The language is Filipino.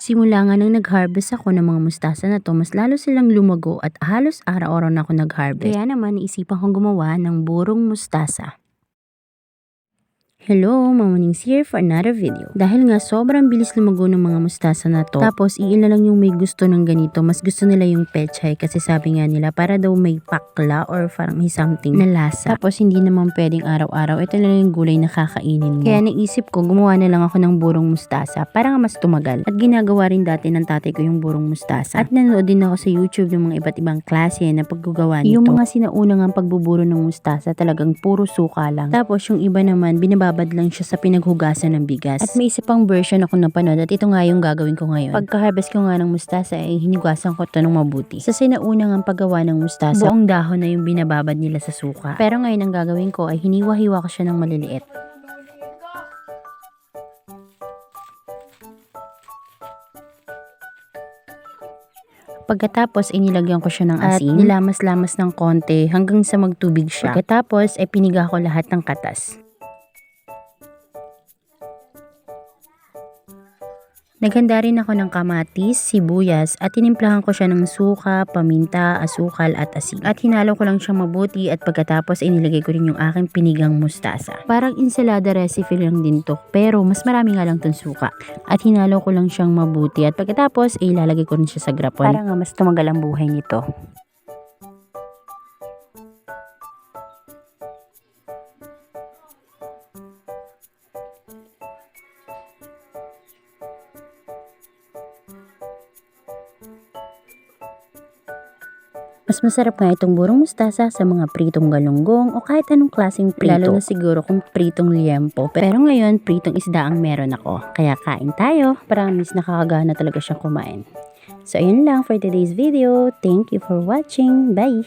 Simula nga nang nag-harvest ako ng mga mustasa na to, mas lalo silang lumago at halos araw-araw na ako nag-harvest. Kaya naman naisipan kong gumawa ng burong mustasa. Hello, Mama Nings here for another video. Dahil nga sobrang bilis lumago ng mga mustasa na to, tapos ilan lang yung may gusto ng ganito, mas gusto nila yung pechay kasi sabi nga nila para daw may pakla or parang may something na lasa. Tapos hindi naman pwedeng araw-araw, ito na lang yung gulay na kakainin mo. Kaya naisip ko, gumawa na lang ako ng burong mustasa para nga mas tumagal. At ginagawa rin dati ng tatay ko yung burong mustasa. At nanood din ako sa YouTube ng mga iba't ibang klase na paggugawa nito. Yung mga sinaunang ang pagbuburo ng mustasa talagang puro suka lang. Tapos yung iba naman binababad lang siya sa pinaghugasan ng bigas. At may isa pang version ako napanood at ito nga yung gagawin ko ngayon. Pagka-harvest ko nga ng mustasa ay hinugasan ko ito ng mabuti. Sa sinaunang ang paggawa ng mustasa, buong dahon na yung binababad nila sa suka. Pero ngayon ang gagawin ko ay hiniwa-hiwa ko siya ng maliliit. Pagkatapos ay nilagyan ko siya ng asin, nilamas-lamas ng konti hanggang sa magtubig siya. Pagkatapos ay piniga ko lahat ng katas. Naghanda rin ako ng kamatis, sibuyas at tinimplahan ko siya ng suka, paminta, asukal at asin. At hinalo ko lang siyang mabuti at pagkatapos ay nilagay ko rin yung aking pinigang mustasa. Parang ensalada recipe lang din to, pero mas marami nga lang tong suka. At hinalo ko lang siyang mabuti at pagkatapos ay ilalagay ko rin siya sa grapon para nga mas tumagal ang buhay nito. Mas masarap nga itong burong mustasa sa mga pritong galunggong o kahit anong klaseng prito. Lalo na siguro kung pritong liempo. Pero ngayon, pritong isda ang meron ako. Kaya kain tayo. Promise nakakagana talaga siyang kumain. So ayun lang for today's video. Thank you for watching. Bye!